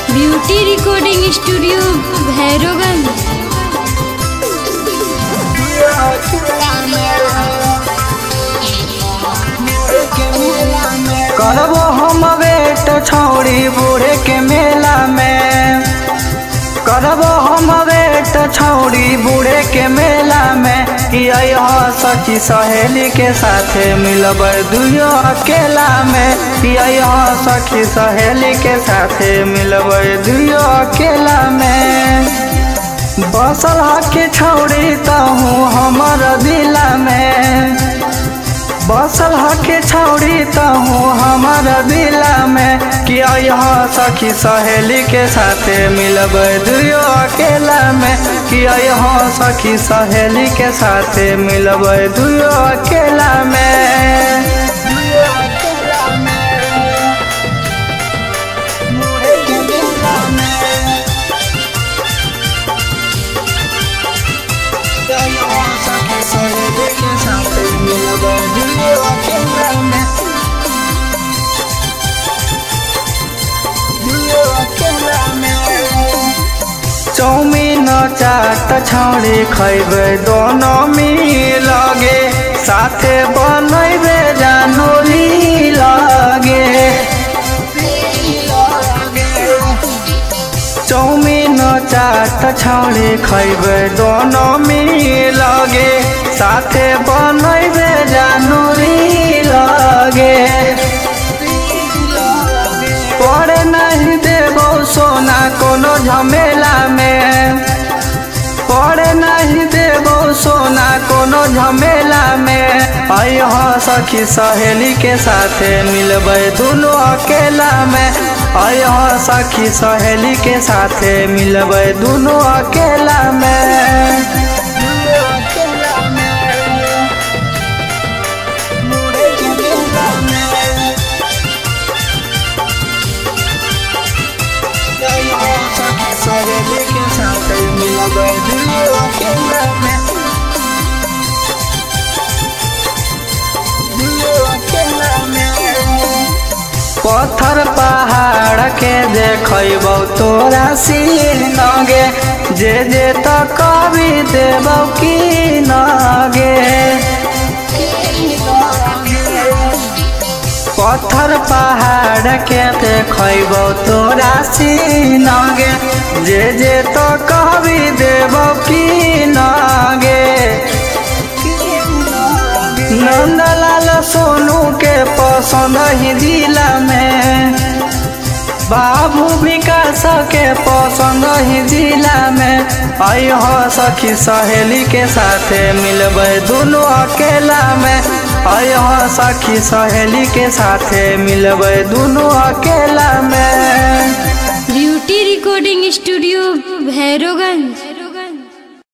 Beauty recording studio Bhairavganj. करबो हम wait छौड़ी बूढ़े के मेला में, करबो हम वेट छौड़ी बूढ़े के मेला में। यह सखी सहेली के साथे मिलब दुयो अकेला में, यह सखी सहेली के साथे मिलब दुयो अकेला में। बसल हकी छौड़ी तहूँ हमर दिला में, बसल हकी छौड़ी तहूँ हमर दिला में। किया यह सखी सहेली के साथे मिलब दुयो अकेला में, किया यह सखी सहेली के साथे मिलब दुयो अकेला में। चौमीन चाट छौड़ी खैबे दोनों मिलगे, साथे बनैबे जानोली लगे। चौमीन चाट छौड़ी खैबे दोनों मिलगे, साथे बनैबे जानोली लगे। पड़े नहीं देबो सोना कोनो झमेला में, पड़े नहीं देबो सोना कोनो झमेला में। यह सखी सहेली के साथे मिलबै दुनो अकेला में, यह सखी सहेली के साथे मिलबै दुनो अकेला में। पत्थर पहाड़ के देखबो तोरा सीनगे, जे जे तो कवि देबो की नगे। पत्थर पहाड़ के देखबो तोरा सीनगे, जे जे तो कवि देबो की नगे। नंदलाल सोनू के पसंद ही जिला में, बाबू विकास के पसंद ही जिला में। यह सखी सहेली के साथे मिलबै दुनो अकेला में, यह सखी सहेली के साथे मिलबै दुनो अकेला में। Beauty recording studio Bhairavganj.